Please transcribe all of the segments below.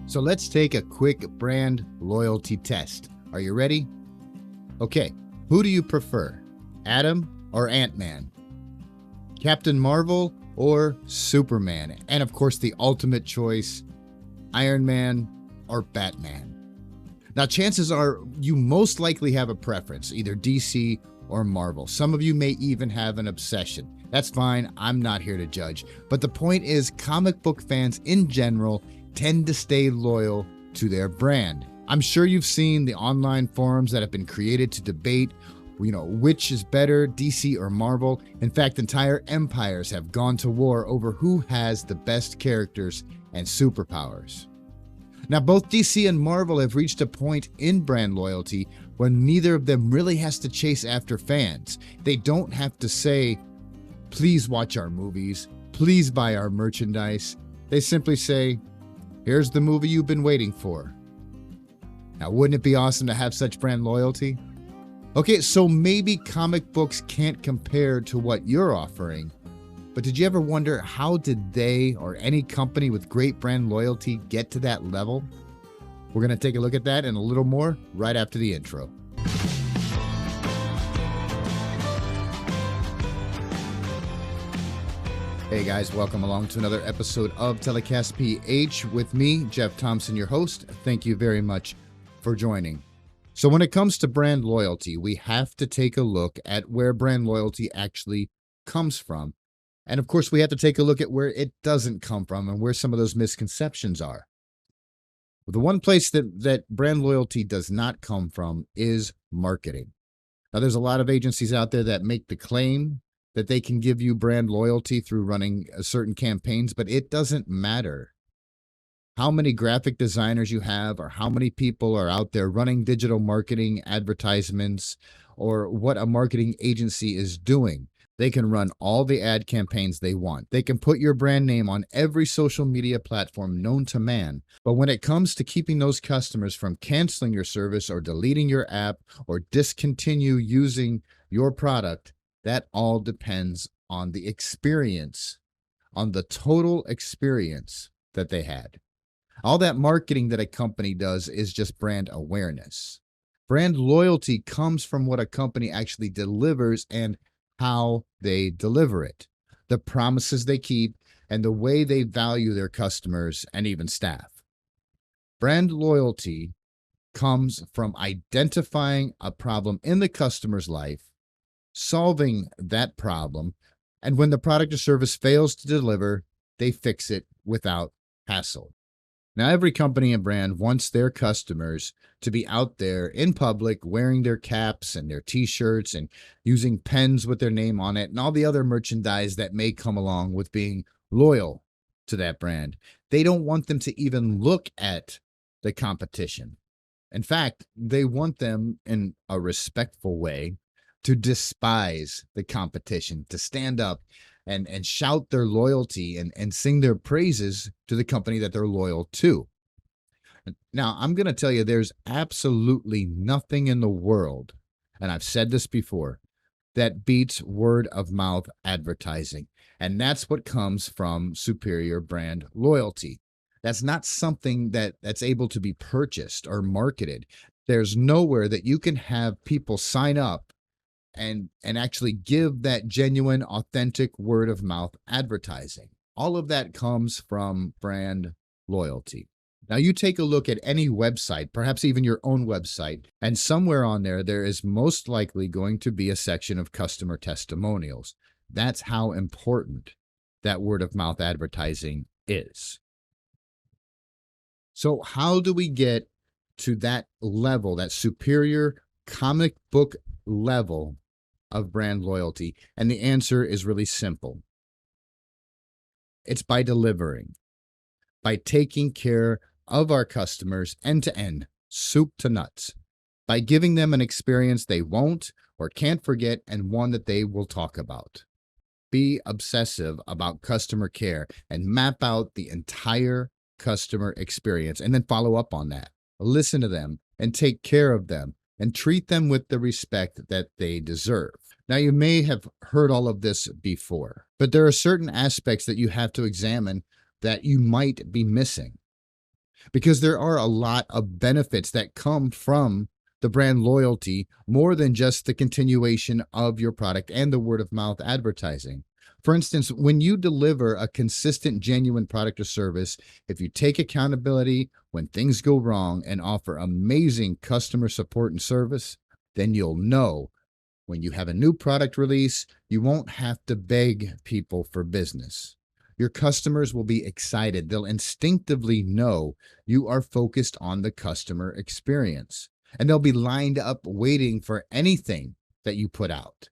So let's take a quick brand loyalty test. Are you ready? Okay, who do you prefer? Adam or Ant-Man? Captain Marvel or Superman? And of course, the ultimate choice, Iron Man or Batman? Now, chances are you most likely have a preference, either DC or Marvel. Some of you may even have an obsession. That's fine, I'm not here to judge. But the point is, comic book fans in general tend to stay loyal to their brand. I'm sure you've seen the online forums that have been created to debate, which is better, DC or Marvel. In fact, entire empires have gone to war over who has the best characters and superpowers. Now, both DC and Marvel have reached a point in brand loyalty where neither of them really has to chase after fans. They don't have to say, please watch our movies, please buy our merchandise. They simply say, here's the movie you've been waiting for. Now, wouldn't it be awesome to have such brand loyalty? Okay, so maybe comic books can't compare to what you're offering, but did you ever wonder how did they or any company with great brand loyalty get to that level? We're going to take a look at that and a little more right after the intro. Hey guys, welcome along to another episode of Telecast PH with me, Jeff Thompson, your host. Thank you very much for joining. So when it comes to brand loyalty, we have to take a look at where brand loyalty actually comes from. And of course, we have to take a look at where it doesn't come from and where some of those misconceptions are. The one place that brand loyalty does not come from is marketing. Now, there's a lot of agencies out there that make the claim that they can give you brand loyalty through running certain campaigns, but it doesn't matter how many graphic designers you have or how many people are out there running digital marketing advertisements or what a marketing agency is doing. They can run all the ad campaigns they want. They can put your brand name on every social media platform known to man. But when it comes to keeping those customers from canceling your service or deleting your app or discontinue using your product, that all depends on the experience, on the total experience that they had. All that marketing that a company does is just brand awareness. Brand loyalty comes from what a company actually delivers and how they deliver it, the promises they keep, and the way they value their customers and even staff. Brand loyalty comes from identifying a problem in the customer's life, solving that problem, and when the product or service fails to deliver, they fix it without hassle. Now, every company and brand wants their customers to be out there in public wearing their caps and their t-shirts and using pens with their name on it and all the other merchandise that may come along with being loyal to that brand. They don't want them to even look at the competition. In fact, they want them in a respectful way to despise the competition, to stand up and shout their loyalty and sing their praises to the company that they're loyal to. Now, I'm going to tell you, there's absolutely nothing in the world, and I've said this before, that beats word of mouth advertising. And that's what comes from superior brand loyalty. That's not something that's able to be purchased or marketed. There's nowhere that you can have people sign up and actually give that genuine, authentic word of mouth advertising. All of that comes from brand loyalty. Now, you take a look at any website, perhaps even your own website, and somewhere on there is most likely going to be a section of customer testimonials. That's how important that word of mouth advertising is. So how do we get to that level, that superior comic book level of brand loyalty? And the answer is really simple. It's by delivering, by taking care of our customers end to end, soup to nuts, by giving them an experience they won't or can't forget and one that they will talk about. Be obsessive about customer care and map out the entire customer experience and then follow up on that. Listen to them and take care of them and treat them with the respect that they deserve. Now, you may have heard all of this before, but there are certain aspects that you have to examine that you might be missing. because there are a lot of benefits that come from the brand loyalty more than just the continuation of your product and the word of mouth advertising. For instance, when you deliver a consistent, genuine product or service, if you take accountability when things go wrong and offer amazing customer support and service, then you'll know when you have a new product release, you won't have to beg people for business. Your customers will be excited. They'll instinctively know you are focused on the customer experience, and they'll be lined up waiting for anything that you put out.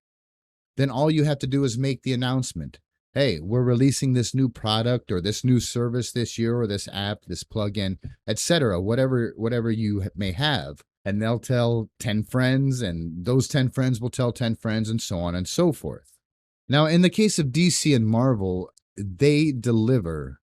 Then all you have to do is make the announcement. Hey, we're releasing this new product or this new service this year, or this app, this plugin, etc., whatever you may have. And they'll tell 10 friends, and those 10 friends will tell 10 friends, and so on and so forth. Now, in the case of DC and Marvel, they deliver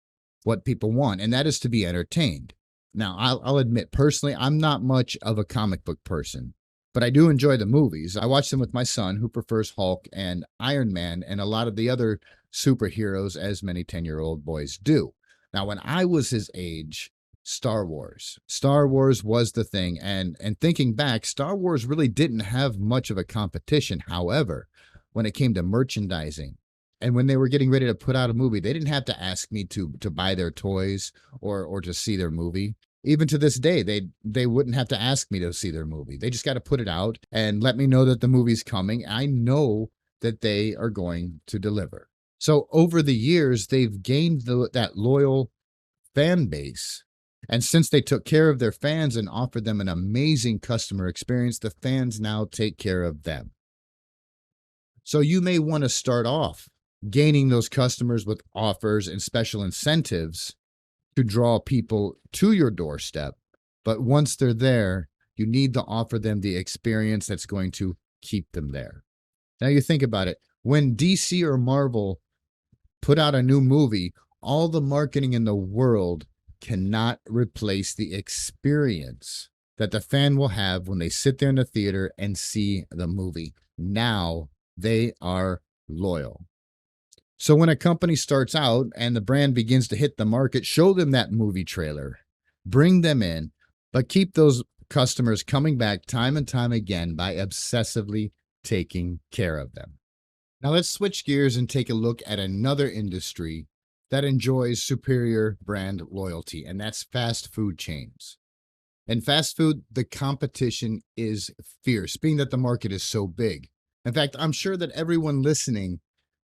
what people want, and that is to be entertained. Now, I'll admit, personally, I'm not much of a comic book person, but I do enjoy the movies. I watch them with my son, who prefers Hulk and Iron Man and a lot of the other superheroes, as many 10-year-old boys do. Now, when I was his age, Star Wars. Star Wars was the thing, and thinking back, Star Wars really didn't have much of a competition. However, when it came to merchandising, and when they were getting ready to put out a movie, they didn't have to ask me to buy their toys or to see their movie. Even to this day, they wouldn't have to ask me to see their movie. They just got to put it out and let me know that the movie's coming. I know that they are going to deliver. So over the years, they've gained that loyal fan base. And since they took care of their fans and offered them an amazing customer experience, the fans now take care of them. So you may want to start off gaining those customers with offers and special incentives to draw people to your doorstep. But once they're there, you need to offer them the experience that's going to keep them there. Now you think about it. When DC or Marvel put out a new movie, all the marketing in the world cannot replace the experience that the fan will have when they sit there in the theater and see the movie. Now they are loyal. So when a company starts out and the brand begins to hit the market, show them that movie trailer, bring them in, but keep those customers coming back time and time again by obsessively taking care of them. Now let's switch gears and take a look at another industry that enjoys superior brand loyalty, and that's fast food chains. In fast food, the competition is fierce, being that the market is so big. In fact, I'm sure that everyone listening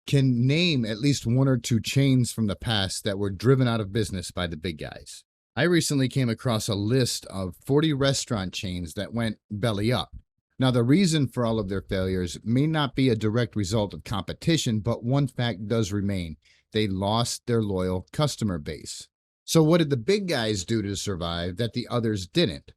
can name at least one or two chains from the past that were driven out of business by the big guys. I recently came across a list of 40 restaurant chains that went belly up. Now, the reason for all of their failures may not be a direct result of competition, but one fact does remain. They lost their loyal customer base. So what did the big guys do to survive that the others didn't?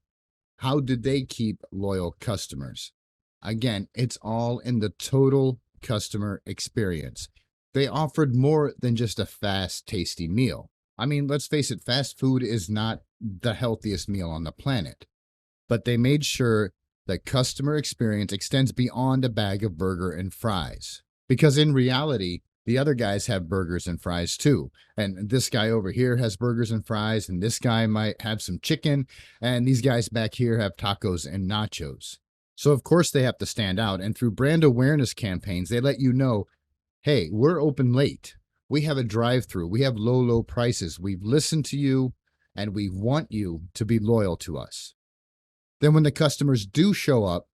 How did they keep loyal customers? Again, it's all in the total customer experience. They offered more than just a fast, tasty meal. I mean, let's face it, fast food is not the healthiest meal on the planet. But they made sure the customer experience extends beyond a bag of burger and fries. Because in reality, the other guys have burgers and fries too. And this guy over here has burgers and fries, and this guy might have some chicken, and these guys back here have tacos and nachos. So of course they have to stand out. And through brand awareness campaigns, they let you know, hey, we're open late. We have a drive-through. We have low prices. We've listened to you, and we want you to be loyal to us. Then when the customers do show up,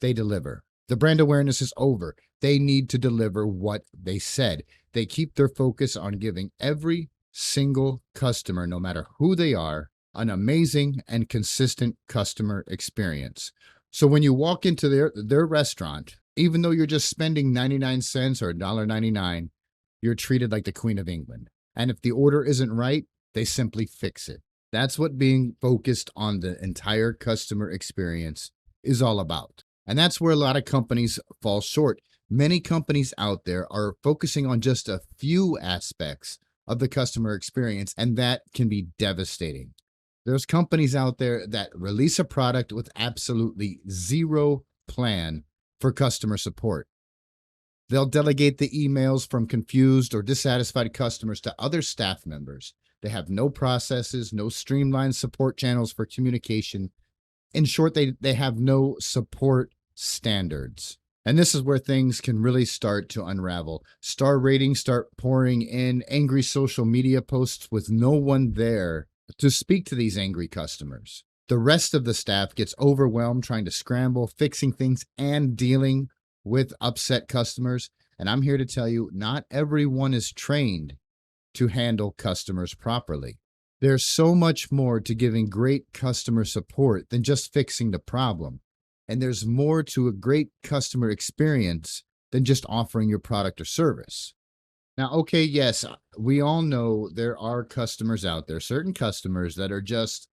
they deliver. The brand awareness is over. They need to deliver what they said. They keep their focus on giving every single customer, no matter who they are, an amazing and consistent customer experience. So when you walk into their restaurant, even though you're just spending 99 cents or $1.99, you're treated like the Queen of England. And if the order isn't right, they simply fix it. That's what being focused on the entire customer experience is all about. And that's where a lot of companies fall short. Many companies out there are focusing on just a few aspects of the customer experience, and that can be devastating. There's companies out there that release a product with absolutely zero plan for customer support. They'll delegate the emails from confused or dissatisfied customers to other staff members. They have no processes, no streamlined support channels for communication. In short, they have no support standards. And this is where things can really start to unravel. Star ratings start pouring in, angry social media posts with no one there to speak to these angry customers. The rest of the staff gets overwhelmed trying to scramble, fixing things, and dealing with upset customers. And I'm here to tell you, not everyone is trained to handle customers properly. There's so much more to giving great customer support than just fixing the problem. And there's more to a great customer experience than just offering your product or service. Now, okay, yes, we all know there are customers out there, certain customers that are just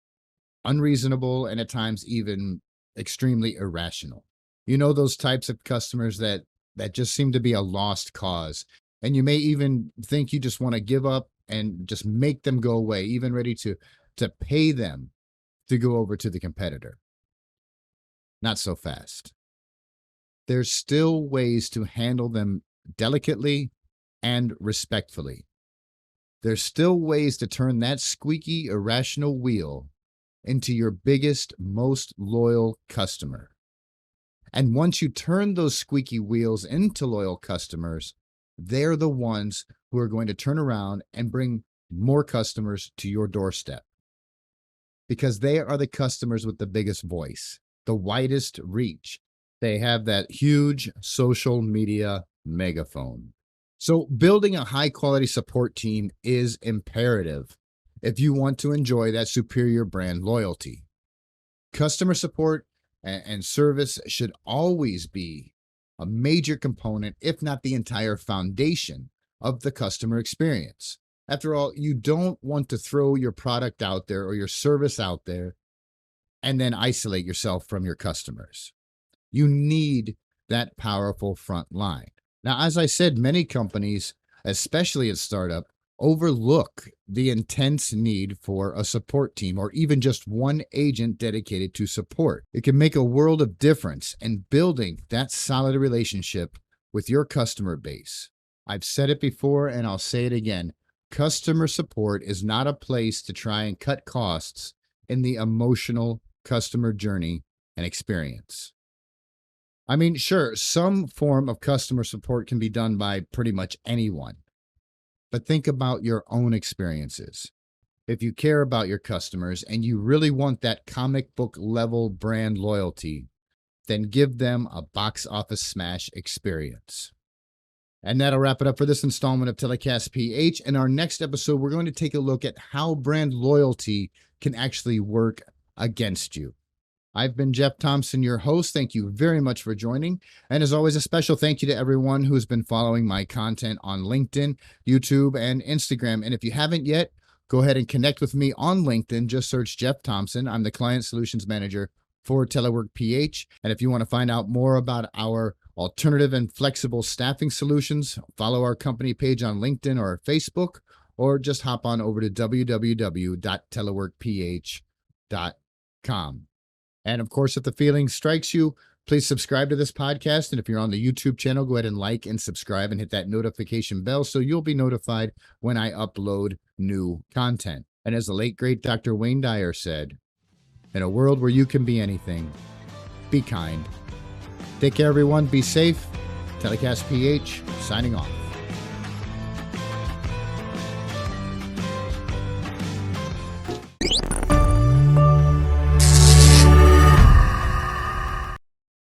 unreasonable and at times even extremely irrational. You know, those types of customers that just seem to be a lost cause. And you may even think you just want to give up and just make them go away, even ready to pay them to go over to the competitor. Not so fast. There's still ways to handle them delicately and respectfully. There's still ways to turn that squeaky, irrational wheel into your biggest, most loyal customer. And once you turn those squeaky wheels into loyal customers, they're the ones who are going to turn around and bring more customers to your doorstep. Because they are the customers with the biggest voice, the widest reach. They have that huge social media megaphone. So building a high quality support team is imperative if you want to enjoy that superior brand loyalty. Customer support and service should always be a major component, if not the entire foundation of the customer experience. After all, you don't want to throw your product out there or your service out there and then isolate yourself from your customers. You need that powerful front line. Now, as I said, many companies, especially at startup, overlook the intense need for a support team or even just one agent dedicated to support. It can make a world of difference in building that solid relationship with your customer base. I've said it before and I'll say it again. Customer support is not a place to try and cut costs in the emotional customer journey and experience. I mean, sure, some form of customer support can be done by pretty much anyone. But think about your own experiences. If you care about your customers and you really want that comic book level brand loyalty, then give them a box office smash experience. And that'll wrap it up for this installment of Telecast PH. In our next episode, we're going to take a look at how brand loyalty can actually work against you. I've been Jeff Thompson, your host. Thank you very much for joining. And as always, a special thank you to everyone who's been following my content on LinkedIn, YouTube, and Instagram. And if you haven't yet, go ahead and connect with me on LinkedIn. Just search Jeff Thompson. I'm the Client Solutions Manager for Telework PH. And if you want to find out more about our alternative and flexible staffing solutions, follow our company page on LinkedIn or Facebook, or just hop on over to www.teleworkph.com. And of course, if the feeling strikes you, please subscribe to this podcast. And if you're on the YouTube channel, go ahead and like and subscribe and hit that notification bell so you'll be notified when I upload new content. And as the late, great Dr. Wayne Dyer said, in a world where you can be anything, be kind. Take care, everyone. Be safe. Telecast PH, signing off.